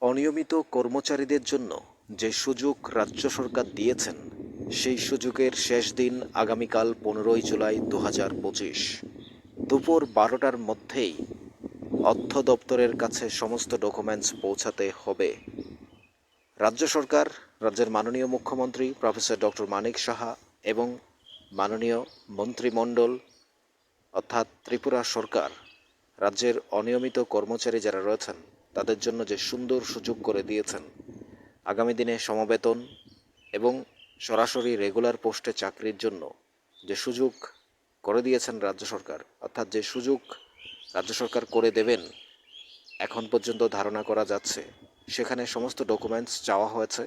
অনিয়মিত কর্মচারীদের জন্য যে সুযোগ রাজ্য সরকার দিয়েছেন সেই সুযোগের শেষ দিন আগামীকাল 15ই জুলাই 2025 দুপুর 12টার মধ্যেই অর্থ দপ্তরের কাছে সমস্ত ডকুমেন্টস পৌঁছাতে হবে। রাজ্য সরকার, রাজ্যের মাননীয় মুখ্যমন্ত্রী প্রফেসর ডক্টর মানিক সাহা এবং মাননীয় মন্ত্রিমণ্ডল অর্থাৎ ত্রিপুরা সরকার রাজ্যের অনিয়মিত কর্মচারী যারা রয়েছেন তাদের জন্য যে সুন্দর সুযোগ করে দিয়েছেন, আগামী দিনে সমবেতন এবং সরাসরি রেগুলার পোস্টে চাকরির জন্য যে সুযোগ করে দিয়েছেন রাজ্য সরকার, অর্থাৎ যে সুযোগ রাজ্য সরকার করে দেবেন এখন পর্যন্ত ধারণা করা যাচ্ছে, সেখানে সমস্ত ডকুমেন্টস চাওয়া হয়েছে।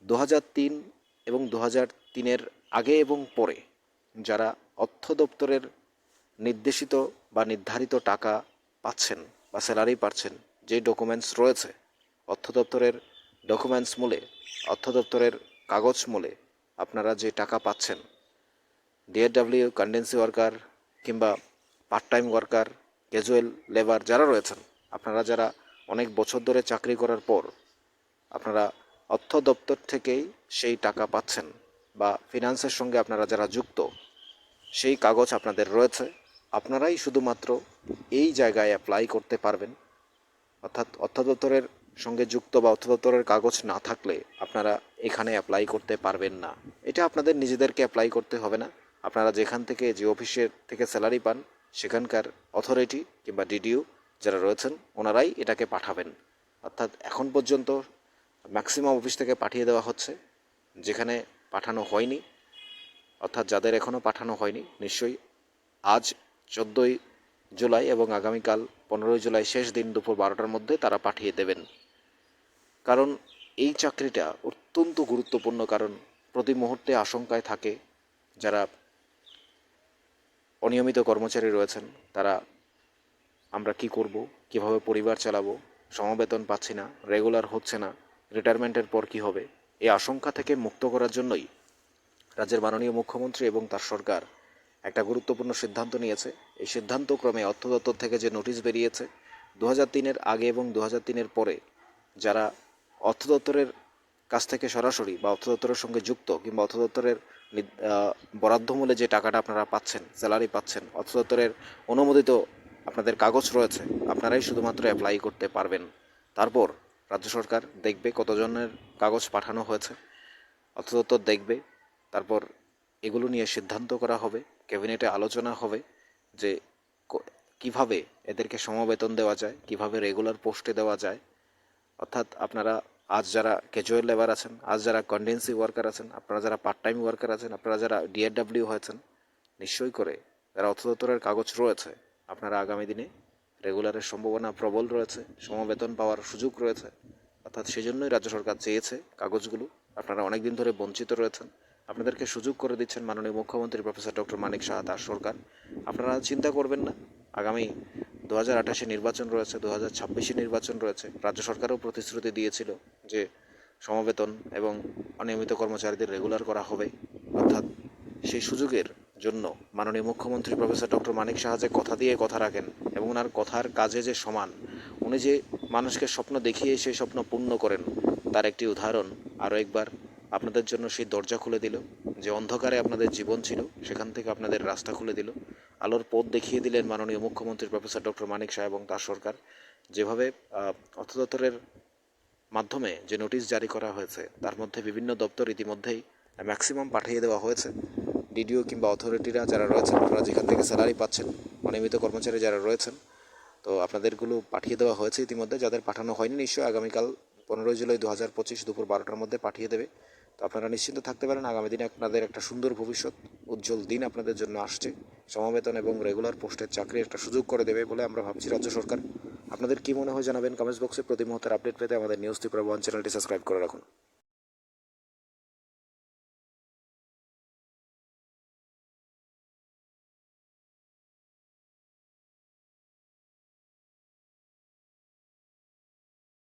2003 এবং 2003-এর আগে এবং পরে যারা অর্থ দপ্তরের নির্দেশিত বা নির্ধারিত টাকা পাচ্ছেন বা স্যালারি পাচ্ছেন, যে ডকুমেন্টস রয়েছে অর্থ দপ্তরের ডকুমেন্টস মূলে, অর্থ দপ্তরের কাগজ মূলে আপনারা যে টাকা পাচ্ছেন, ডিআরডব্লিউ, কন্ডেন্সি ওয়ার্কার কিংবা part time worker, casual labour যারা রয়েছেন, আপনারা যারা অনেক বছর ধরে চাকরি করার পর আপনারা অর্থ দপ্তর থেকেই সেই টাকা পাচ্ছেন বা ফিনান্সের সঙ্গে আপনারা যারা যুক্ত, সেই কাগজ আপনাদের রয়েছে, আপনারাই শুধুমাত্র এই জায়গায় অ্যাপ্লাই করতে পারবেন। অর্থাৎ অর্থ দপ্তরের সঙ্গে যুক্ত বা অর্থ দপ্তরের কাগজ না থাকলে আপনারা এখানে অ্যাপ্লাই করতে পারবেন না। এটা আপনাদের নিজেদেরকে অ্যাপ্লাই করতে হবে না। আপনারা যেখান থেকে, যে অফিসের থেকে স্যালারি পান, সেখানকার অথরিটি কিংবা ডিডিও যারা রয়েছেন ওনারাই এটাকে পাঠাবেন। অর্থাৎ এখন পর্যন্ত ম্যাক্সিমাম অফিস থেকে পাঠিয়ে দেওয়া হচ্ছে। যেখানে পাঠানো হয়নি, অর্থাৎ যাদের এখনও পাঠানো হয়নি, নিশ্চয়ই আজ 14ই জুলাই এবং আগামীকাল 15ই জুলাই শেষ দিন দুপুর 12টার মধ্যে তারা পাঠিয়ে দেবেন। কারণ এই চাকরিটা অত্যন্ত গুরুত্বপূর্ণ, কারণ প্রতি মুহূর্তে আশঙ্কায় থাকে যারা অনিয়মিত কর্মচারী রয়েছেন তারা, আমরা কি করব, কিভাবে পরিবার চালাবো, সমবেতন পাচ্ছি না, রেগুলার হচ্ছে না, রিটায়ারমেন্টের পর কি হবে, এই আশঙ্কা থেকে মুক্ত করার জন্যই রাজ্যের মাননীয় মুখ্যমন্ত্রী এবং তার সরকার একটা গুরুত্বপূর্ণ সিদ্ধান্ত নিয়েছে। এই সিদ্ধান্তক্রমে অর্থ দপ্তর থেকে যে নোটিশ বেরিয়েছে, 2003-এর আগে এবং 2003-এর পরে যারা অর্থ দপ্তরের কাছ থেকে সরাসরি বা অর্থ দপ্তরের সঙ্গে যুক্ত কিংবা অর্থ দপ্তরের বরাদ্দ মূলে যে টাকাটা আপনারা পাচ্ছেন, স্যালারি পাচ্ছেন, অর্থ দপ্তরের অনুমোদিত আপনাদের কাগজ রয়েছে, আপনারাই শুধুমাত্র অ্যাপ্লাই করতে পারবেন। তারপর রাজ্য সরকার দেখবে কতজনের কাগজ পাঠানো হয়েছে, অর্থ দপ্তর দেখবে, তারপর এগুলো নিয়ে সিদ্ধান্ত করা হবে, ক্যাবিনেটে আলোচনা হবে যে কিভাবে এদেরকে সমবেতন দেওয়া যায়, কিভাবে রেগুলার পোস্টে দেওয়া যায়। অর্থাৎ আপনারা আজ যারা ক্যাজুয়াল লেবার আছেন, আজ যারা কন্ডেন্সি ওয়ার্কার আছেন, আপনারা যারা পার্ট টাইম ওয়ার্কার আছেন, আপনারা যারা ডিআরডব্লিউ হয়েছেন, নিশ্চয়ই করে যারা অর্থ দপ্তরের কাগজ রয়েছে, আপনারা আগামী দিনে রেগুলারের সম্ভাবনা প্রবল রয়েছে, সমবেতন পাওয়ার সুযোগ রয়েছে। অর্থাৎ সেই জন্যই রাজ্য সরকার চেয়েছে কাগজগুলো। আপনারা অনেক দিন ধরে বঞ্চিত রয়েছেন, আপনাদেরকে সুযোগ করে দিচ্ছেন মাননীয় মুখ্যমন্ত্রী প্রফেসর ডক্টর মানিক সাহা, তার সরকার। আপনারা চিন্তা করবেন না, আগামী 2028-এ নির্বাচন রয়েছে, 2026-এ নির্বাচন রয়েছে। রাজ্য সরকারও প্রতিশ্রুতি দিয়েছিল যে সমবেতন এবং অনিয়মিত কর্মচারীদের রেগুলার করা হবে। অর্থাৎ সেই সুযোগের জন্য মাননীয় মুখ্যমন্ত্রী প্রফেসর ডক্টর মানিক সাহা যে কথা দিয়ে কথা রাখেন এবং ওনার কথার কাজে যে সমান, উনি যে মানুষকে স্বপ্ন দেখিয়ে সেই স্বপ্ন পূর্ণ করেন, তার একটি উদাহরণ আরও একবার আপনাদের জন্য সেই দরজা খুলে দিল। যে অন্ধকারে আপনাদের জীবন ছিল, সেখান থেকে আপনাদের রাস্তা খুলে দিল, আলোর পথ দেখিয়ে দিলেন মাননীয় মুখ্যমন্ত্রী প্রফেসর ডক্টর মানিক সাহা এবং তার সরকার। যেভাবে অর্থ দপ্তরের মাধ্যমে যে নোটিশ জারি করা হয়েছে, তার মধ্যে বিভিন্ন দপ্তর ইতিমধ্যেই ম্যাক্সিমাম পাঠিয়ে দেওয়া হয়েছে। ডিডিও কিংবা অথরিটিরা যারা রয়েছেন, আপনারা যেখান থেকে স্যালারি পাচ্ছেন, অনিয়মিত কর্মচারী যারা রয়েছেন, তো আপনাদেরগুলো পাঠিয়ে দেওয়া হয়েছে ইতিমধ্যে। যাদের পাঠানো হয়নি, নিশ্চয়ই আগামীকাল 15ই জুলাই 2025 দুপুর 12টার মধ্যে পাঠিয়ে দেবে। তো আপনারা নিশ্চিন্ত থাকতে পারেন, আগামী দিনে আপনাদের একটা সুন্দর ভবিষ্যৎ, উজ্জ্বল দিন আপনাদের জন্য আসছে। সমবেতন এবং রেগুলার পোস্টের চাকরির একটা সুযোগ করে দেবে বলে আমরা ভাবছি রাজ্য সরকার। আপনাদের কী মনে হয় জানাবেন কমেন্টস বক্সে। প্রতি মুহূর্তের আপডেট পেতে আমাদের নিউজ ত্রিপুরা ওয়ান চ্যানেলটি সাবস্ক্রাইব করে রাখুন।